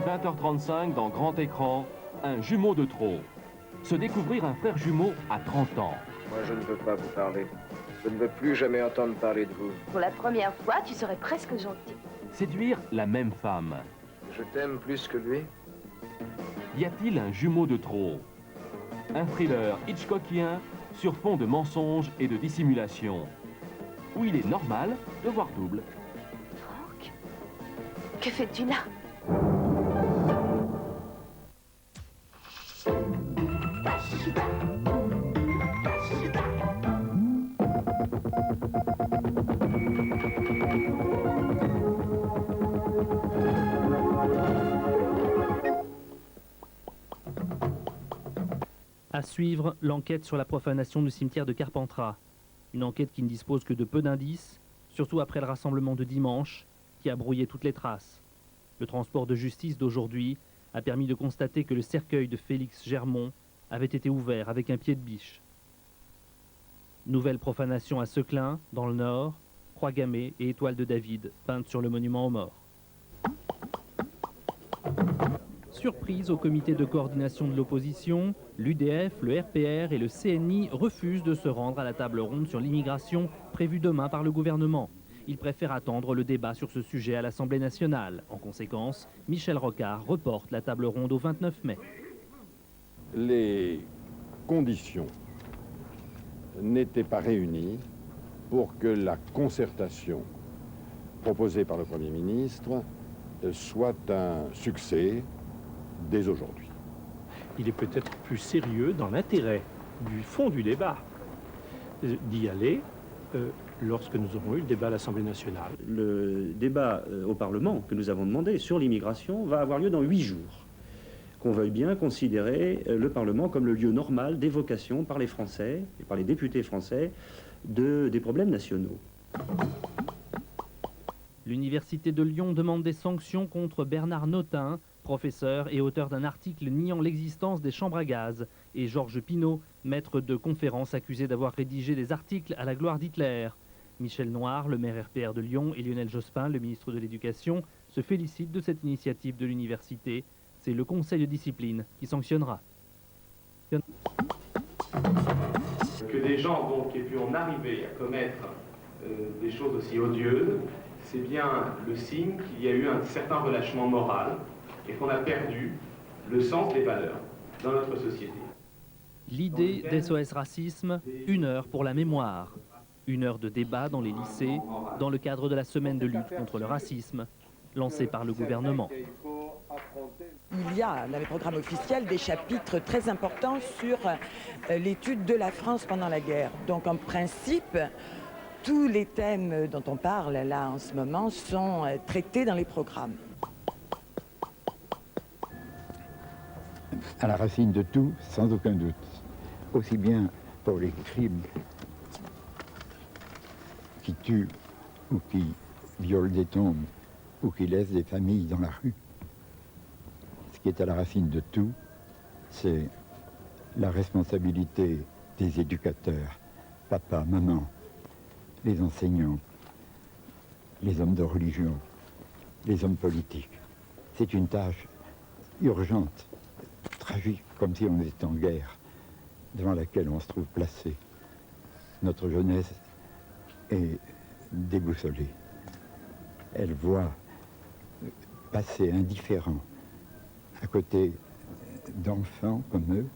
20h35 dans Grand Écran, un jumeau de trop. Se découvrir un frère jumeau à 30 ans. Moi, je ne veux pas vous parler. Je ne veux plus jamais entendre parler de vous. Pour la première fois, tu serais presque gentil. Séduire la même femme. Je t'aime plus que lui. Y a-t-il un jumeau de trop? Un thriller hitchcockien sur fond de mensonges et de dissimulation. Où il est normal de voir double. Franck, que fais-tu là? À suivre, l'enquête sur la profanation du cimetière de Carpentras. Une enquête qui ne dispose que de peu d'indices, surtout après le rassemblement de dimanche, qui a brouillé toutes les traces. Le transport de justice d'aujourd'hui a permis de constater que le cercueil de Félix Germont avait été ouvert avec un pied de biche. Nouvelle profanation à Seclin, dans le Nord, croix gammée et étoile de David, peintes sur le monument aux morts. Surprise au comité de coordination de l'opposition, l'UDF, le RPR et le CNI refusent de se rendre à la table ronde sur l'immigration prévue demain par le gouvernement. Ils préfèrent attendre le débat sur ce sujet à l'Assemblée nationale. En conséquence, Michel Rocard reporte la table ronde au 29 mai. Les conditions n'étaient pas réunies pour que la concertation proposée par le Premier ministre soit un succès dès aujourd'hui. Il est peut-être plus sérieux dans l'intérêt du fond du débat d'y aller lorsque nous aurons eu le débat à l'Assemblée nationale. Le débat au Parlement que nous avons demandé sur l'immigration va avoir lieu dans 8 jours. Qu'on veuille bien considérer le Parlement comme le lieu normal d'évocation par les Français et par les députés français des problèmes nationaux. L'Université de Lyon demande des sanctions contre Bernard Notin, professeur et auteur d'un article niant l'existence des chambres à gaz, et Georges Pinault, maître de conférences accusé d'avoir rédigé des articles à la gloire d'Hitler. Michel Noir, le maire RPR de Lyon, et Lionel Jospin, le ministre de l'Éducation, se félicitent de cette initiative de l'université. C'est le conseil de discipline qui sanctionnera. Que des gens donc aient pu en arriver à commettre des choses aussi odieuses, c'est bien le signe qu'il y a eu un certain relâchement moral et qu'on a perdu le sens des valeurs dans notre société. L'idée d'SOS Racisme, 1 heure pour la mémoire. 1 heure de débat dans les lycées, dans le cadre de la semaine de lutte contre le racisme, lancée par le gouvernement. Il y a dans les programmes officiels des chapitres très importants sur l'étude de la France pendant la guerre. Donc en principe, tous les thèmes dont on parle là en ce moment sont traités dans les programmes. À la racine de tout, sans aucun doute. Aussi bien pour les crimes qui tuent ou qui violent des tombes ou qui laissent des familles dans la rue. Ce qui est à la racine de tout, c'est la responsabilité des éducateurs, papa, maman, les enseignants, les hommes de religion, les hommes politiques. C'est une tâche urgente, tragique, comme si on était en guerre, devant laquelle on se trouve placé. Notre jeunesse est déboussolée. Elle voit passer indifférent à côté d'enfants comme eux,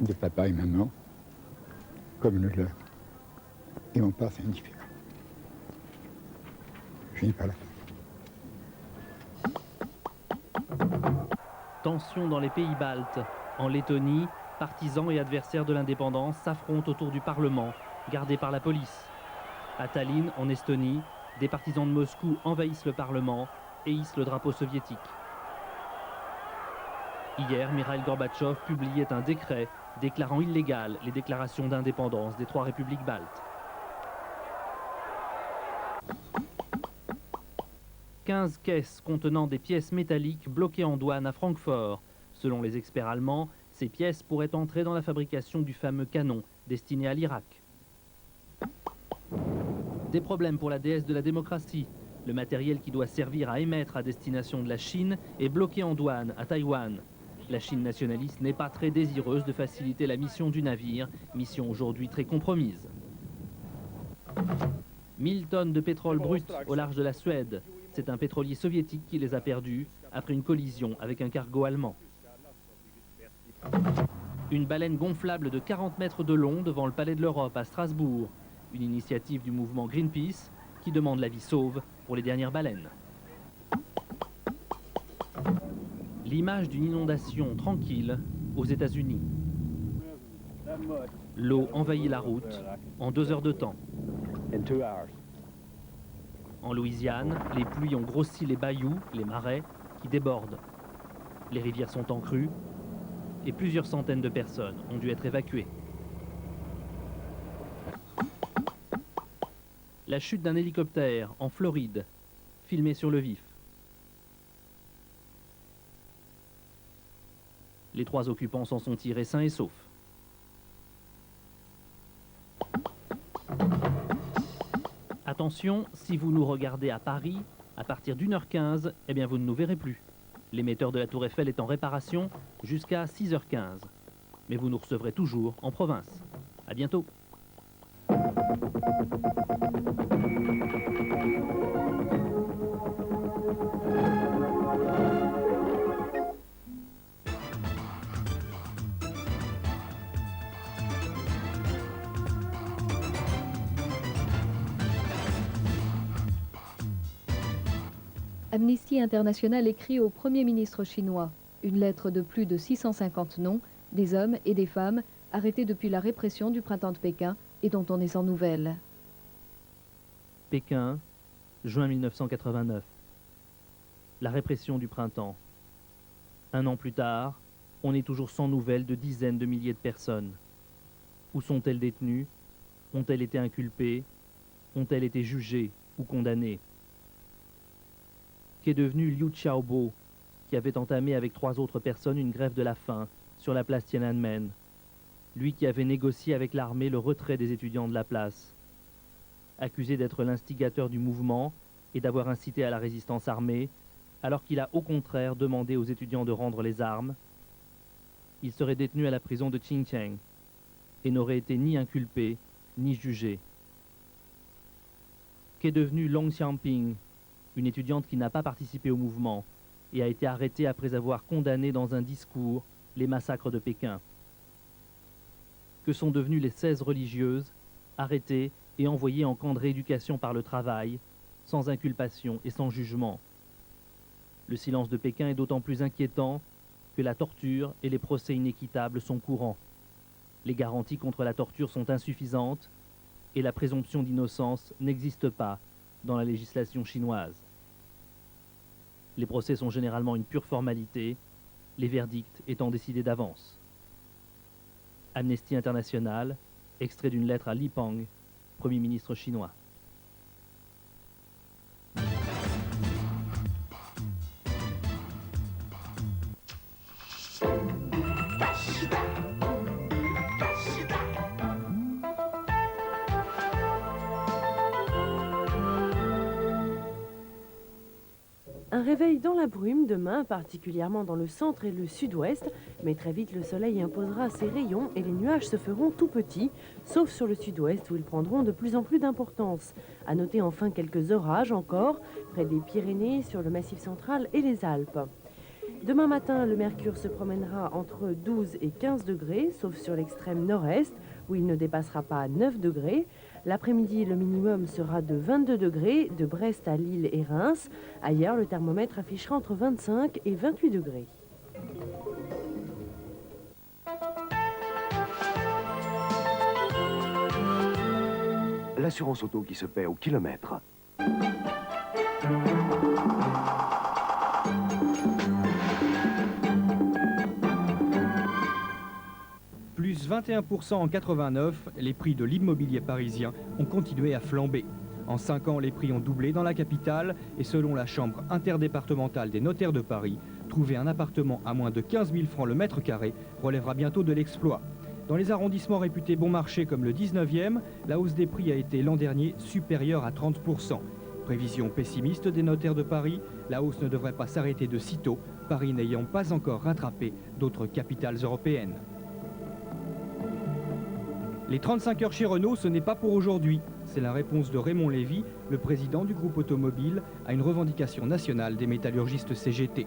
de papa et maman, comme le leur. Et on passe indifférent. Je n'ai pas la fin. Tension dans les pays baltes. En Lettonie, partisans et adversaires de l'indépendance s'affrontent autour du Parlement, gardé par la police. À Tallinn, en Estonie, des partisans de Moscou envahissent le Parlement et hissent le drapeau soviétique. Hier, Mikhaïl Gorbatchev publiait un décret déclarant illégales les déclarations d'indépendance des 3 républiques baltes. 15 caisses contenant des pièces métalliques bloquées en douane à Francfort. Selon les experts allemands, ces pièces pourraient entrer dans la fabrication du fameux canon destiné à l'Irak. Des problèmes pour la déesse de la démocratie. Le matériel qui doit servir à émettre à destination de la Chine est bloqué en douane à Taïwan. La Chine nationaliste n'est pas très désireuse de faciliter la mission du navire, mission aujourd'hui très compromise. 1000 tonnes de pétrole brut au large de la Suède. C'est un pétrolier soviétique qui les a perdus après une collision avec un cargo allemand. Une baleine gonflable de 40 mètres de long devant le Palais de l'Europe à Strasbourg. Une initiative du mouvement Greenpeace qui demande la vie sauve pour les dernières baleines. L'image d'une inondation tranquille aux États-Unis. L'eau envahit la route en 2 heures de temps. En Louisiane, les pluies ont grossi les bayous, les marais, qui débordent. Les rivières sont en crue et plusieurs centaines de personnes ont dû être évacuées. La chute d'un hélicoptère en Floride, filmée sur le vif. Les 3 occupants s'en sont tirés sains et saufs. Attention, si vous nous regardez à Paris, à partir d'1h15, eh bien vous ne nous verrez plus. L'émetteur de la Tour Eiffel est en réparation jusqu'à 6h15. Mais vous nous recevrez toujours en province. À bientôt. Amnesty International écrit au Premier ministre chinois une lettre de plus de 650 noms, des hommes et des femmes arrêtés depuis la répression du printemps de Pékin et dont on est sans nouvelles. Pékin, juin 1989. La répression du printemps. 1 an plus tard, on est toujours sans nouvelles de dizaines de milliers de personnes. Où sont-elles détenues? Ont-elles été inculpées? Ont-elles été jugées ou condamnées? Qu'est devenu Liu Xiaobo, qui avait entamé avec 3 autres personnes une grève de la faim sur la place Tiananmen? Lui qui avait négocié avec l'armée le retrait des étudiants de la place. Accusé d'être l'instigateur du mouvement et d'avoir incité à la résistance armée, alors qu'il a au contraire demandé aux étudiants de rendre les armes, il serait détenu à la prison de Xinjiang et n'aurait été ni inculpé ni jugé. Qu'est devenu Long Xiaoping, une étudiante qui n'a pas participé au mouvement et a été arrêtée après avoir condamné dans un discours les massacres de Pékin? Que sont devenues les 16 religieuses arrêtées et envoyées en camp de rééducation par le travail, sans inculpation et sans jugement? Le silence de Pékin est d'autant plus inquiétant que la torture et les procès inéquitables sont courants. Les garanties contre la torture sont insuffisantes et la présomption d'innocence n'existe pas dans la législation chinoise. Les procès sont généralement une pure formalité, les verdicts étant décidés d'avance. Amnesty International, extrait d'une lettre à Li Peng, Premier ministre chinois. Un réveil dans la brume demain, particulièrement dans le centre et le sud-ouest, mais très vite le soleil imposera ses rayons et les nuages se feront tout petits, sauf sur le sud-ouest où ils prendront de plus en plus d'importance. À noter enfin quelques orages encore, près des Pyrénées, sur le Massif central et les Alpes. Demain matin, le mercure se promènera entre 12 et 15 degrés, sauf sur l'extrême nord-est, où il ne dépassera pas 9 degrés. L'après-midi, le minimum sera de 22 degrés, de Brest à Lille et Reims. Ailleurs, le thermomètre affichera entre 25 et 28 degrés. L'assurance auto qui se paie au kilomètre. Plus 21% en 89, les prix de l'immobilier parisien ont continué à flamber. En 5 ans, les prix ont doublé dans la capitale et selon la Chambre interdépartementale des notaires de Paris, trouver un appartement à moins de 15 000 francs le mètre carré relèvera bientôt de l'exploit. Dans les arrondissements réputés bon marché comme le 19e, la hausse des prix a été l'an dernier supérieure à 30%. Prévision pessimiste des notaires de Paris, la hausse ne devrait pas s'arrêter de sitôt, Paris n'ayant pas encore rattrapé d'autres capitales européennes. Les 35 heures chez Renault, ce n'est pas pour aujourd'hui. C'est la réponse de Raymond Lévy, le président du groupe automobile, à une revendication nationale des métallurgistes CGT.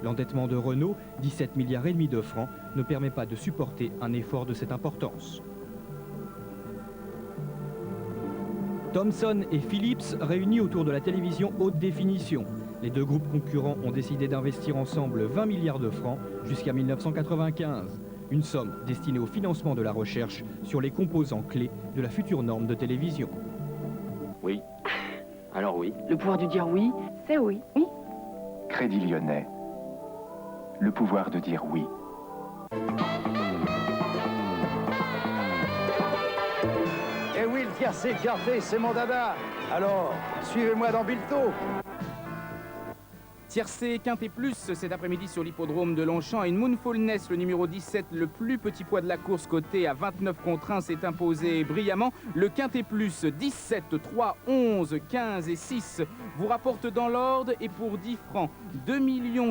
L'endettement de Renault, 17,5 milliards de francs, ne permet pas de supporter un effort de cette importance. Thomson et Philips réunis autour de la télévision haute définition. Les deux groupes concurrents ont décidé d'investir ensemble 20 milliards de francs jusqu'à 1995. Une somme destinée au financement de la recherche sur les composants clés de la future norme de télévision. Oui. Alors oui. Le pouvoir de dire oui, c'est oui. Oui. Crédit Lyonnais. Le pouvoir de dire oui. Eh oui, le tiercé quarté, c'est mon dada. Alors, suivez-moi dans Bilto. Tiercé Quintet Plus cet après-midi sur l'hippodrome de Longchamp. Et une Moonfulness, le numéro 17, le plus petit poids de la course, coté à 29 contre 1, s'est imposé brillamment. Le Quintet Plus, 17, 3, 11, 15 et 6 vous rapporte dans l'ordre et pour 10 francs, 2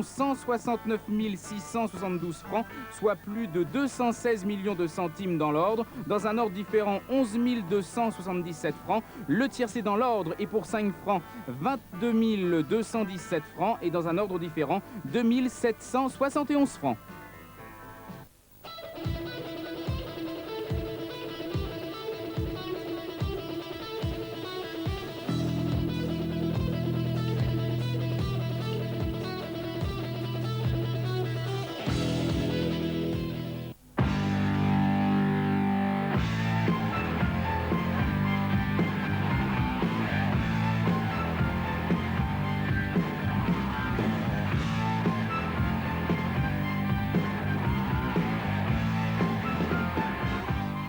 169 672 francs, soit plus de 216 millions de centimes dans l'ordre. Dans un ordre différent, 11 277 francs. Le tiercé dans l'ordre est pour 5 francs, 22 217 francs. Et dans un ordre différent, 2 771 francs.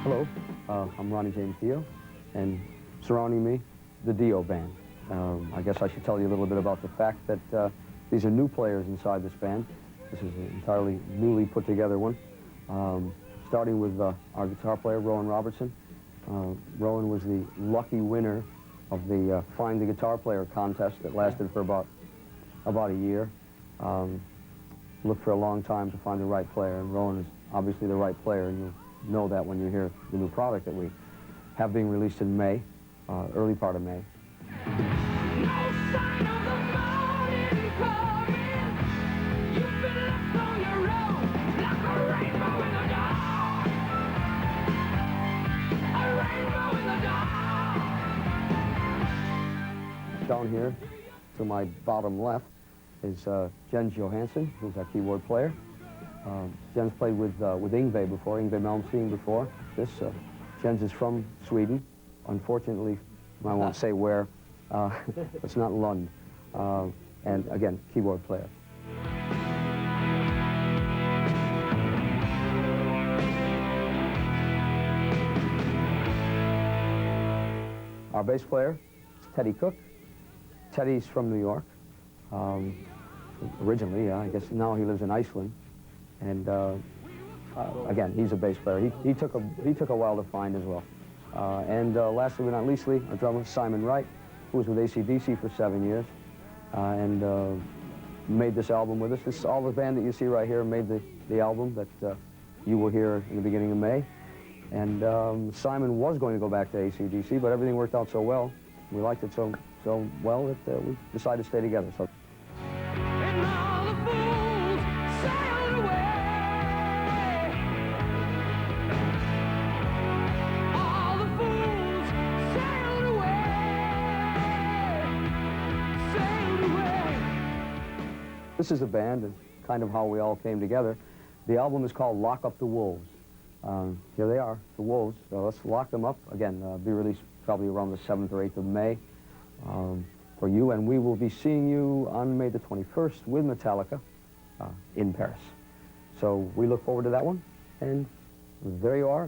Hello, I'm Ronnie James Dio, and surrounding me, the Dio Band. I guess I should tell you a little bit about the fact that these are new players inside this band. This is an entirely newly put together one. Starting with our guitar player, Rowan Robertson. Rowan was the lucky winner of the Find the Guitar Player contest that lasted for about a year. Looked for a long time to find the right player, and Rowan is obviously the right player, and you'll know that when you hear the new product that we have being released in May, early part of May. Down here to my bottom left is Jens Johansson, who's our keyboard player. Jens played with Yngwie before, Yngwie Malmsteen before this. Jens is from Sweden. Unfortunately, I won't say where. It's not Lund. And again, keyboard player. Our bass player is Teddy Cook. Teddy's from New York. Originally, yeah, I guess now he lives in Iceland. And again, he's a bass player. He took a while to find as well. And lastly but not leastly, our drummer, Simon Wright, who was with AC/DC for 7 years, and made this album with us. All the band that you see right here made the album that you will hear in the beginning of May. And Simon was going to go back to AC/DC, but everything worked out so well. We liked it so well that we decided to stay together. So. This is the band and kind of how we all came together. The album is called Lock Up the Wolves. Here they are, the Wolves. So let's lock them up. Again, be released probably around the 7th or 8th of May for you. And we will be seeing you on May the 21st with Metallica in Paris. So we look forward to that one. And there you are.